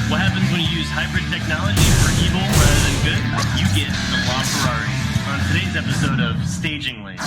What happens when you use hybrid technology for evil rather than good? You get the LaFerrari. On today's episode of Staging Lane.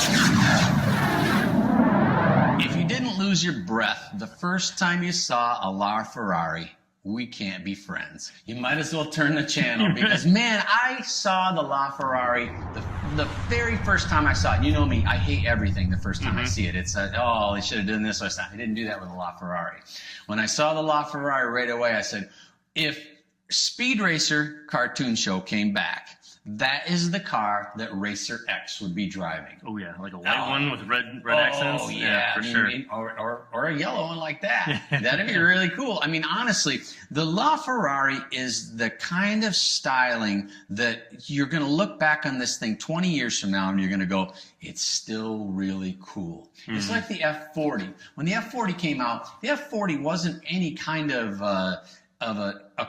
If you didn't lose your breath the first time you saw a LaFerrari, we can't be friends. You might as well turn the channel because, man, I saw the LaFerrari the very first time I saw it. You know me, I hate everything the first time I see it. It's, oh, they should have done this. I didn't do that with the LaFerrari. When I saw the LaFerrari right away, I said, if Speed Racer cartoon show came back, that is the car that Racer X would be driving. Oh yeah, like a white one with red accents. Oh yeah, for sure. Or a yellow one like that. That'd be really cool. I mean, honestly, the LaFerrari is the kind of styling that you're going to look back on this thing 20 years from now and you're going to go, it's still really cool. It's like the F40. When the F40 came out, the F40 wasn't any kind of a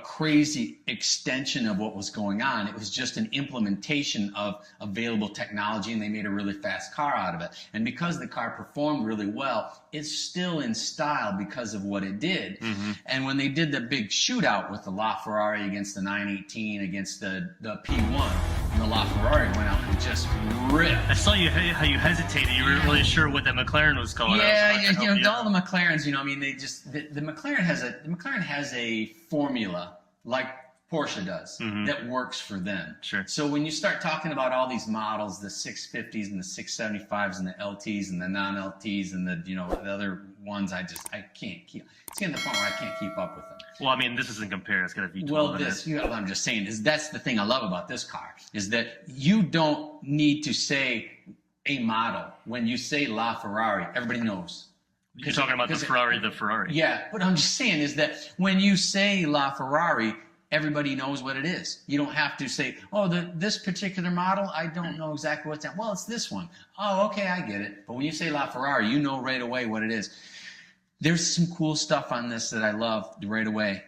crazy extension of what was going on. It was just an implementation of available technology, and they made a really fast car out of it. And because the car performed really well, it's still in style because of what it did. And when they did the big shootout with the LaFerrari against the 918 against the P1, and the LaFerrari went out and just ripped. I saw how you hesitated. You weren't really sure what that McLaren was called. Yeah, you know, all the McLarens, you know, I mean, they just the McLaren has a formula like Porsche does that works for them. Sure. So when you start talking about all these models, the 650s and the 675s and the LTs and the non-LTs and the, you know, the other ones, I can't keep. It's getting to the point where I can't keep up with them. Well, I mean, this isn't compare. It's got a V12 Well, in it. you know, what I'm just saying is that's the thing I love about this car is that you don't need to say a model. When you say LaFerrari, everybody knows. You're talking about the Ferrari. Yeah, what I'm just saying is that when you say LaFerrari, everybody knows what it is. You don't have to say, oh, this particular model, I don't know exactly what's that. Well, it's this one. Oh, okay, I get it. But when you say LaFerrari, you know right away what it is. There's some cool stuff on this that I love right away.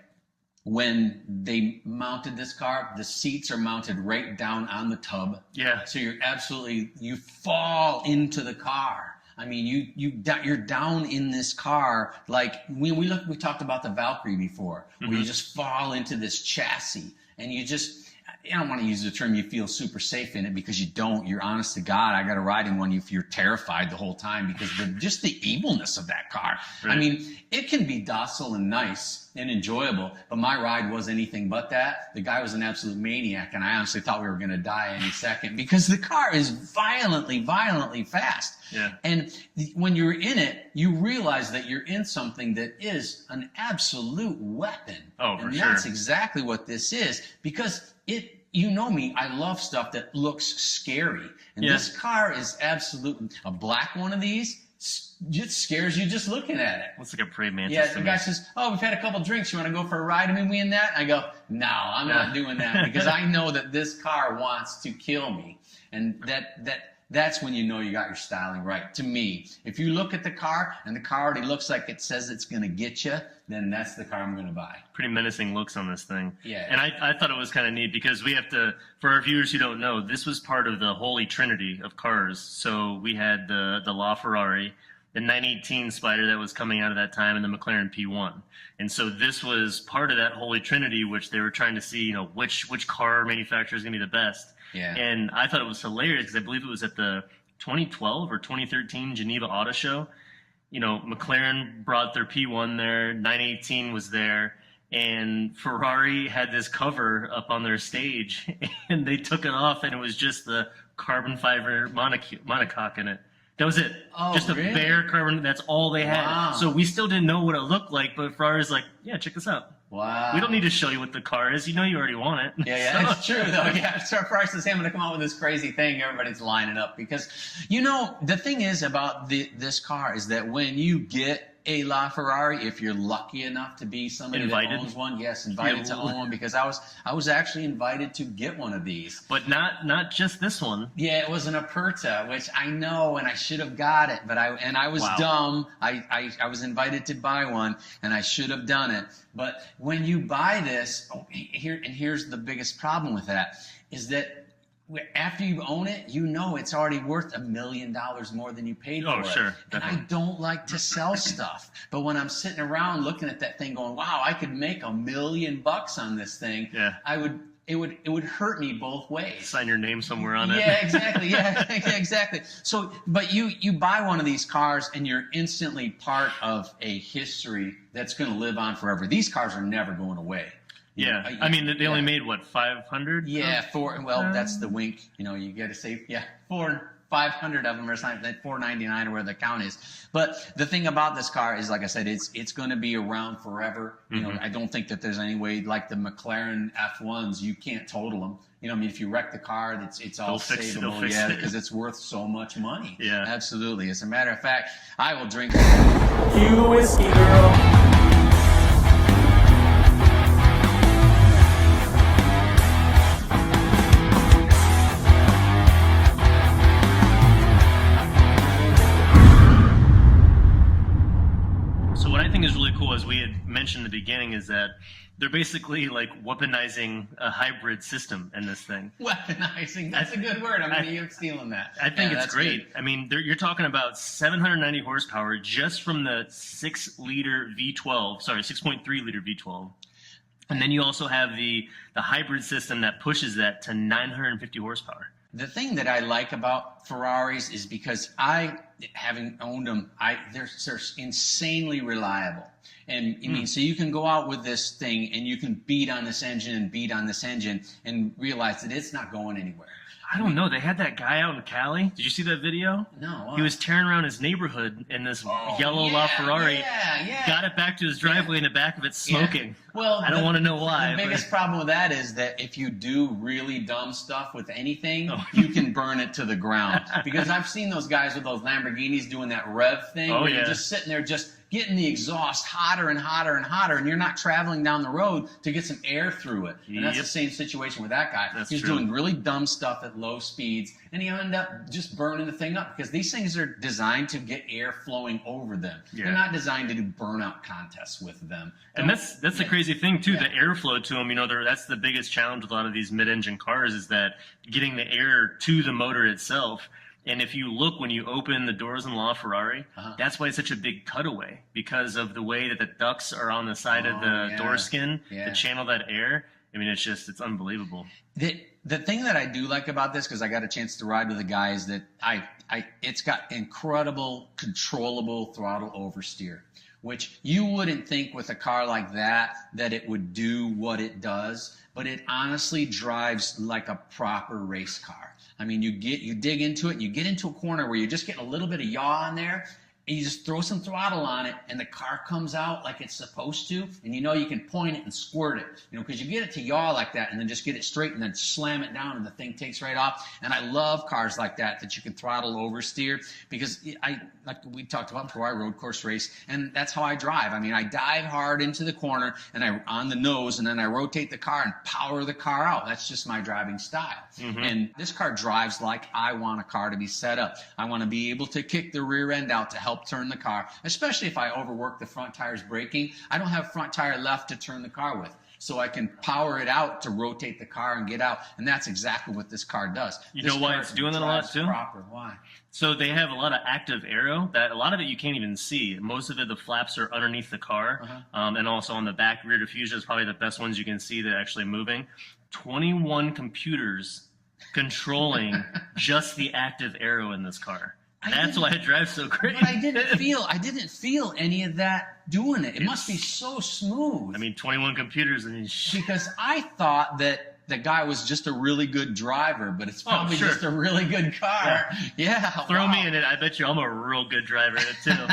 When they mounted this car, the seats are mounted right down on the tub. Yeah. So you fall into the car. I mean, you're down in this car like we talked about the Valkyrie before, where you just fall into this chassis and I don't want to use the term you feel super safe in it because you don't. You're honest to God, I got to ride in one if you're terrified the whole time because just the evilness of that car. Right. I mean, it can be docile and nice and enjoyable, but my ride was anything but that. The guy was an absolute maniac, and I honestly thought we were going to die any second because the car is violently fast. Yeah. And when you're in it, you realize that you're in something that is an absolute weapon. Oh, for and sure. That's exactly what this is because you know me, I love stuff that looks scary. And this car is absolutely, a black one of these, it scares you just looking at it. Looks like a praying mantis. Yeah, the guy says, oh, we've had a couple drinks. You want to go for a ride? I mean, we in that? I go, no, I'm not doing that because I know that this car wants to kill me. And that's when you know you got your styling right. To me, if you look at the car and the car already looks like it says it's going to get you, then that's the car I'm going to buy. Pretty menacing looks on this thing. Yeah. And I thought it was kind of neat because we have to, for our viewers who don't know, this was part of the holy trinity of cars. So we had the LaFerrari, the 918 Spider that was coming out of that time, and the McLaren P1. And so this was part of that holy trinity, which they were trying to see, you know, which car manufacturer is going to be the best. Yeah. And I thought it was hilarious because I believe it was at the 2012 or 2013 Geneva Auto Show. You know, McLaren brought their P1 there, 918 was there, and Ferrari had this cover up on their stage, and they took it off, and it was just the carbon fiber monocoque in it. That was it. Oh, just a really? bare carbon. That's all they had. Wow. So we still didn't know what it looked like, but Ferrari's like, yeah, check this out. Wow. We don't need to show you what the car is. You know you already want it. Yeah, that's true, though. Yeah, so Ferrari says, hey, I'm going to come out with this crazy thing. Everybody's lining up because, you know, the thing is about this car is that when you get a LaFerrari, if you're lucky enough to be somebody Invited. that owns one, invited to own one, because I was actually invited to get one of these. But not just this one. Yeah, it was an Aperta, which I know, and I should have got it, but I was dumb. I was invited to buy one, and I should have done it. But when you buy this, here's the biggest problem with that, is that after you own it, you know it's already worth $1 million more than you paid for it. Sure. And I don't like to sell stuff. But when I'm sitting around looking at that thing going, wow, I could make $1 million on this thing, it would hurt me both ways. Sign your name somewhere on it. Yeah, exactly. Yeah, exactly. So, but you buy one of these cars and you're instantly part of a history that's going to live on forever. These cars are never going away. Yeah, I mean, they only made, what, 500? Yeah, that's the wink. You know, you got to say, 500 of them or something, 499 or where the count is. But the thing about this car is, like I said, it's going to be around forever. You know, I don't think that there's any way, like the McLaren F1s, you can't total them. You know, I mean, if you wreck the car, it's all savable, because it's worth so much money. Yeah, absolutely. As a matter of fact, I will drink. Cue the whiskey, girl. Is really cool, as we had mentioned in the beginning, is that they're basically like weaponizing a hybrid system in this thing. Weaponizing, that's a good word. I mean, you're stealing that. I think it's great. Good. I mean, you're talking about 790 horsepower just from the 6.3 liter V12. And then you also have the hybrid system that pushes that to 950 horsepower. The thing that I like about Ferraris is because having owned them, they're insanely reliable. And I mean, so you can go out with this thing and you can beat on this engine and realize that it's not going anywhere. I don't know. They had that guy out in Cali. Did you see that video? No. He was tearing around his neighborhood in this yellow LaFerrari. Yeah. Got it back to his driveway in the back of it smoking. Yeah. Well, I don't want to know why. The biggest problem with that is that if you do really dumb stuff with anything, you can burn it to the ground. Because I've seen those guys with those Lamborghinis doing that rev thing. Where you're just sitting there just getting the exhaust hotter and hotter and hotter, and you're not traveling down the road to get some air through it. And that's the same situation with that guy. He's doing really dumb stuff at low speeds, and you end up just burning the thing up, because these things are designed to get air flowing over them. They're not designed to do burnout contests with them. And that's the crazy thing too, the airflow to them. You know, that's the biggest challenge with a lot of these mid-engine cars, is that getting the air to the motor itself. And if you look, when you open the doors in LaFerrari, that's why it's such a big cutaway, because of the way that the ducts are on the side of the door skin to channel that air. I mean, it's unbelievable. The thing that I do like about this, because I got a chance to ride with a guy, is that it's got incredible controllable throttle oversteer, which you wouldn't think with a car like that it would do what it does, but it honestly drives like a proper race car. I mean, you dig into it, and you get into a corner where you're just getting a little bit of yaw on there, and you just throw some throttle on it, and the car comes out like it's supposed to, and you know you can point it and squirt it, you know, because you get it to yaw like that, and then just get it straight, and then slam it down, and the thing takes right off. And I love cars like that you can throttle oversteer, because like we talked about before, I road course race, and that's how I drive. I mean, I dive hard into the corner, and on the nose, and then I rotate the car and power the car out. That's just my driving style. And this car drives like I want a car to be set up. I want to be able to kick the rear end out to help turn the car, especially if I overwork the front tires braking. I don't have front tire left to turn the car with, so I can power it out to rotate the car and get out, and that's exactly what this car does. You know why it's doing that a lot too? Why? So they have a lot of active aero that a lot of it you can't even see. Most of it, the flaps are underneath the car, and also on the back rear diffuser is probably the best ones you can see that are actually moving. 21 computers controlling just the active aero in this car. That's why it drives so great. But I didn't feel any of that doing it. It must be so smooth. I mean, 21 computers. Because I thought that the guy was just a really good driver, but it's probably just a really good car. Throw me in it. I bet you I'm a real good driver in it too.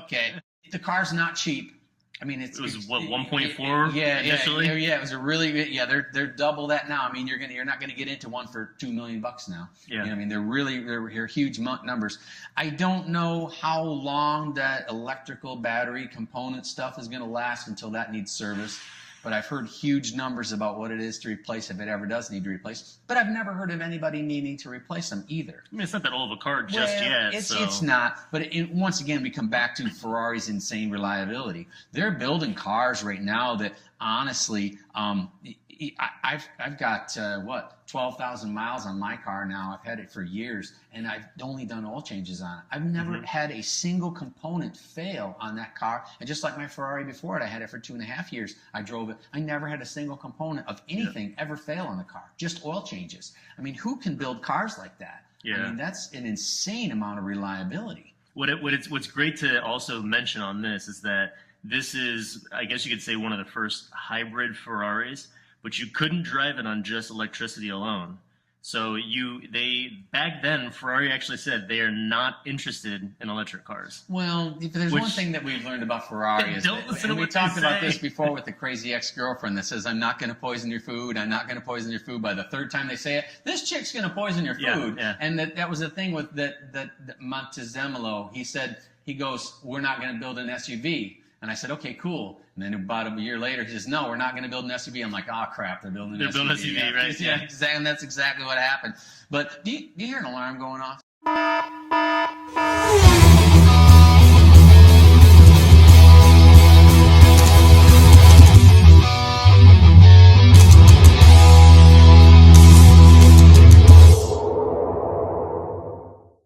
Okay. The car's not cheap. I mean, it was what, 1.4 initially? Yeah, it was a really good. Yeah, they're double that now. I mean, you're not gonna get into one for $2 million now. Yeah, you know, I mean, they're huge numbers. I don't know how long that electrical battery component stuff is gonna last until that needs service. But I've heard huge numbers about what it is to replace, if it ever does need to replace. But I've never heard of anybody needing to replace them either. I mean, it's not that old of a car just yet. It's not. But once again, we come back to Ferrari's insane reliability. They're building cars right now that, honestly, I've got 12,000 miles on my car now. I've had it for years, and I've only done oil changes on it. I've never had a single component fail on that car. And just like my Ferrari before it, I had it for 2.5 years. I drove it. I never had a single component of anything ever fail on the car. Just oil changes. I mean, who can build cars like that? Yeah. I mean, that's an insane amount of reliability. What's great to also mention on this is that this is, I guess you could say, one of the first hybrid Ferraris, but you couldn't drive it on just electricity alone. So back then, Ferrari actually said they are not interested in electric cars. Well, if there's one thing that we've learned about Ferrari is and we talked about this before with the crazy ex-girlfriend that says, I'm not going to poison your food, I'm not going to poison your food. By the third time they say it, this chick's going to poison your food. Yeah. And that was the thing with that Montezemolo. He goes, we're not going to build an SUV. And I said, okay, cool. And then about a year later, he says, no, we're not going to build an SUV. I'm like, oh, crap, they're building an SUV. They're building an SUV, right? Yeah, exactly. And that's exactly what happened. But do you hear an alarm going off?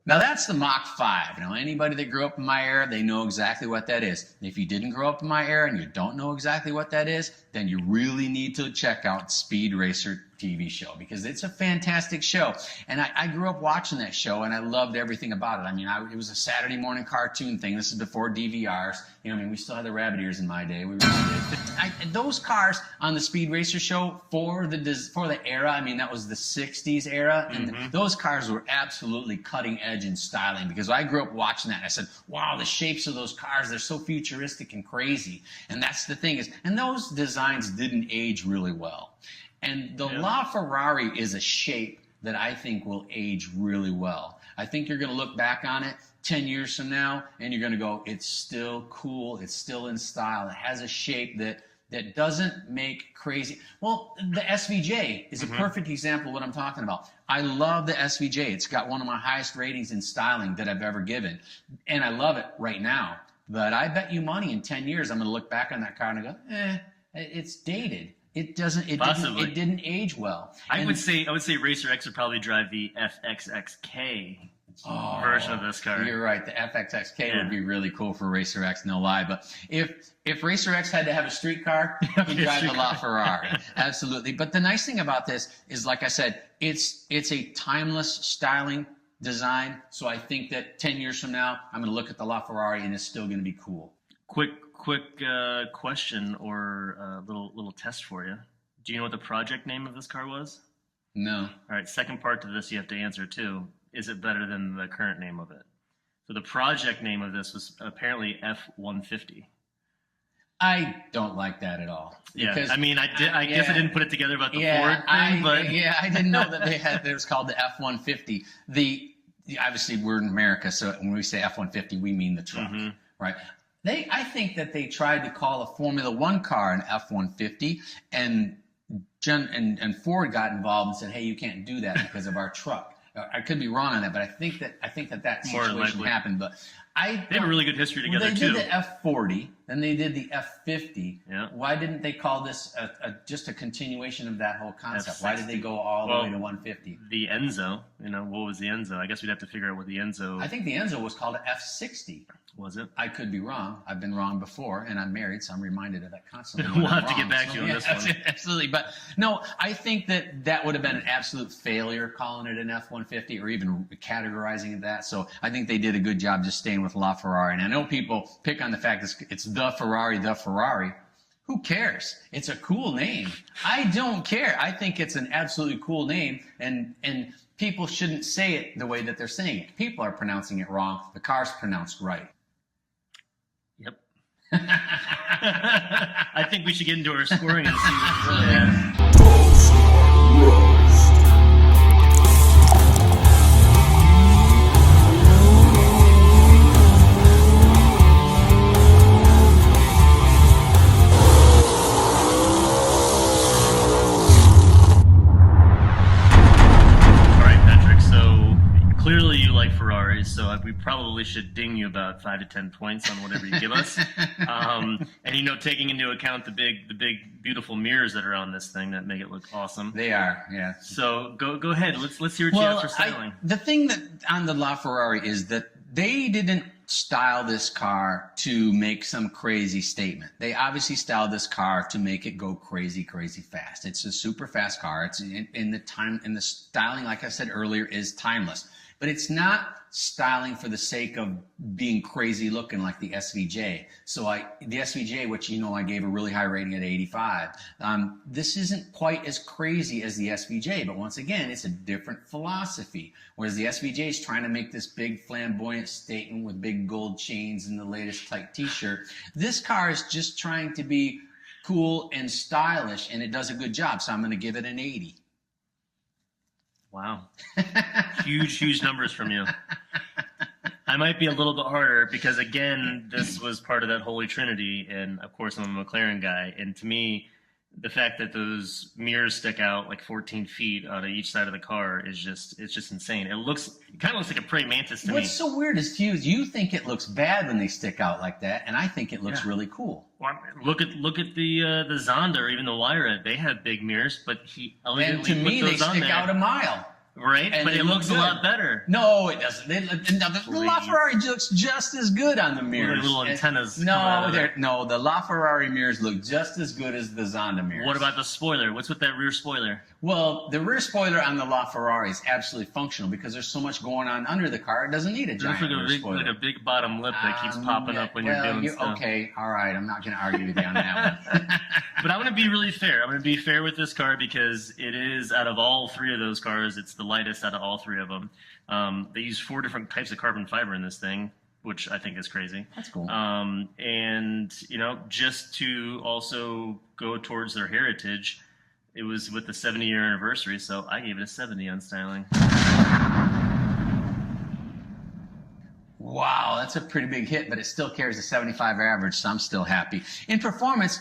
Now that's the Mach 5. Now anybody that grew up in my era, they know exactly what that is. If you didn't grow up in my era and you don't know exactly what that is, then you really need to check out Speed Racer TV show, because it's a fantastic show. And I grew up watching that show, and I loved everything about it. I mean, it was a Saturday morning cartoon thing. This is before DVRs. You know, I mean, we still had the rabbit ears in my day. We really did. Those cars on the Speed Racer show for the era, I mean, that was the 60s era, and those cars were absolutely cutting edge in styling, because I grew up watching that, and I said, wow, the shapes of those cars, they're so futuristic and crazy. And that's the thing is, and those designs didn't age really well. And the LaFerrari is a shape that I think will age really well. I think you're going to look back on it 10 years from now, and you're going to go, it's still cool, it's still in style, it has a shape that doesn't make crazy. Well, the SVJ is a perfect example of what I'm talking about. I love the SVJ. It's got one of my highest ratings in styling that I've ever given, and I love it right now. But I bet you money in 10 years I'm going to look back on that car and I go, it's dated. It didn't age well. I would say Racer X would probably drive the FXXK version of this car. You're right. The FXXK would be really cool for Racer X, no lie. But if Racer X had to have a street car, he'd drive the LaFerrari. Absolutely. But the nice thing about this is, like I said, it's a timeless styling design. So I think that 10 years from now, I'm going to look at the LaFerrari and it's still going to be cool. Quick question or little test for you. Do you know what the project name of this car was? No. All right, second part to this you have to answer too. Is it better than the current name of it? So the project name of this was apparently F-150. I don't like that at all. Yeah, I mean, I guess I didn't put it together about the Ford thing, but I didn't know that it was called the F-150. Obviously we're in America, so when we say F-150, we mean the truck, right? I think that they tried to call a Formula One car an F-150, and Ford got involved and said, "Hey, you can't do that because of our truck." I could be wrong on that, but I think that situation happened. But they have a really good history together too. They did the F-40, then they did the F-50. Yeah. Why didn't they call this just a continuation of that whole concept? Why did they go all the way to 150? The Enzo, what was the Enzo? I guess we'd have to figure out what the Enzo. I think the Enzo was called an F-60. Was it? I could be wrong. I've been wrong before, and I'm married, so I'm reminded of that constantly. We'll have to get back to you on this one. Absolutely. But no, I think that would have been an absolute failure calling it an F-150 or even categorizing it that. So I think they did a good job just staying with LaFerrari. And I know people pick on the fact it's the Ferrari. Who cares? It's a cool name. I don't care. I think it's an absolutely cool name, and people shouldn't say it the way that they're saying it. People are pronouncing it wrong. The car's pronounced right. Yep. I think we should get into our scoring and see what really happened. All right, Patrick. So clearly you like Ferraris, so we probably probably should ding you about 5 to 10 points on whatever you give us. And taking into account the big beautiful mirrors that are on this thing that make it look awesome. They are, yeah. So go ahead. Let's hear what you have for styling. The thing that on the LaFerrari is that they didn't style this car to make some crazy statement. They obviously styled this car to make it go crazy fast. It's a super fast car. It's in the styling, like I said earlier, is timeless. But it's not styling for the sake of being crazy looking like the SVJ. So the SVJ, which I gave a really high rating at 85. This isn't quite as crazy as the SVJ, but once again, it's a different philosophy. Whereas the SVJ is trying to make this big flamboyant statement with big gold chains and the latest tight t-shirt. This car is just trying to be cool and stylish, and it does a good job. So I'm going to give it an 80. Wow. Huge numbers from you. I might be a little bit harder because, again, this was part of that Holy Trinity, and, of course, I'm a McLaren guy. And to me, the fact that those mirrors stick out like 14 feet out of each side of the car is just insane. It kind of looks like a praying mantis to me. What's so weird is you think it looks bad when they stick out like that, and I think it looks really cool. Well, look at the Zonda or even the Wire-Ed. They have big mirrors, but he elegantly and to me, put they those on stick there. out a mile. Right, and but it looks a lot better. No, it doesn't. The LaFerrari looks just as good on the mirrors. Little antennas. The LaFerrari mirrors look just as good as the Zonda mirrors. What about the spoiler? What's with that rear spoiler? Well, the rear spoiler on the LaFerrari is absolutely functional because there's so much going on under the car. It doesn't need a giant rear spoiler. Like a big bottom lip that keeps popping up when you're doing stuff. Okay, all right. I'm not going to argue with you on that one. But I'm going to be really fair. I'm going to be fair with this car because it is, out of all three of those cars, it's the lightest out of all three of them. They use 4 different types of carbon fiber in this thing, which I think is crazy. That's cool. And, just to also go towards their heritage, it was with the 70-year anniversary, so I gave it a 70 on styling. Wow, that's a pretty big hit, but it still carries a 75 average, so I'm still happy. In performance,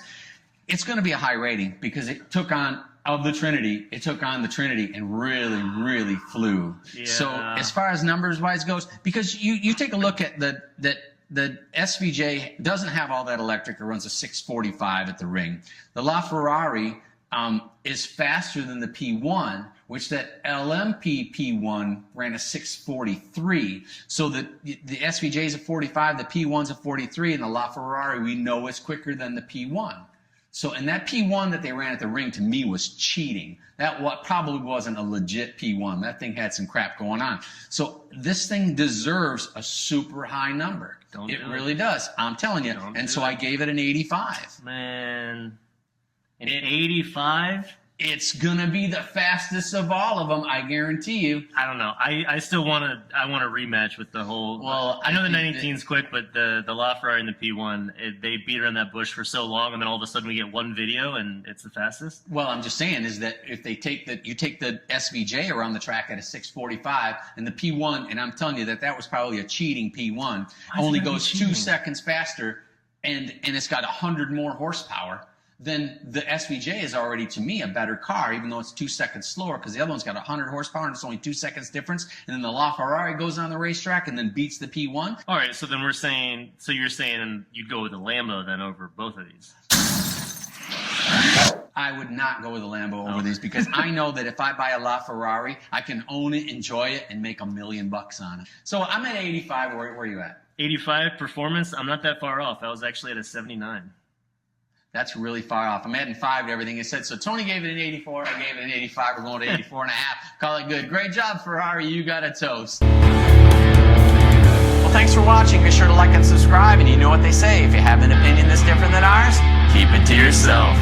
it's going to be a high rating because it took on the Trinity and really flew. Yeah. So as far as numbers-wise goes, because you take a look at the SVJ doesn't have all that electric. It runs a 645 at the ring. The LaFerrari is faster than the P1, which that LMP P1 ran a 643. So the SVJ is a 45, the P1's a 43, and the LaFerrari we know is quicker than the P1. So, and that P1 that they ran at the ring to me was cheating. That probably wasn't a legit P1. That thing had some crap going on. So this thing deserves a super high number. It really does. I'm telling you. And so I gave it an 85. Man, an 85? It's gonna be the fastest of all of them, I guarantee you. I don't know. I still want to rematch with the whole. Well, I know the 918's quick, but the LaFerrari and the P1, they beat around that bush for so long, and then all of a sudden we get one video and it's the fastest. Well, I'm just saying is that if they you take the SVJ around the track at a 645 and the P1, and I'm telling you that was probably a cheating P1, only goes 2 seconds faster, and it's got 100 more horsepower. Then the SVJ is already, to me, a better car, even though it's 2 seconds slower, because the other one's got 100 horsepower and it's only 2 seconds difference. And then the LaFerrari goes on the racetrack and then beats the P1. All right, so then you're saying you'd go with the Lambo then over both of these. I would not go with a Lambo over these because I know that if I buy a LaFerrari, I can own it, enjoy it, and make $1 million on it. So I'm at 85. Where are you at? 85 performance. I'm not that far off. I was actually at a 79. That's really far off. I'm adding 5 to everything you said. So Tony gave it an 84. I gave it an 85. We're going to 84 and a half. Call it good. Great job, Ferrari. You got a toast. Well, thanks for watching. Be sure to like and subscribe. And you know what they say. If you have an opinion that's different than ours, keep it to yourself.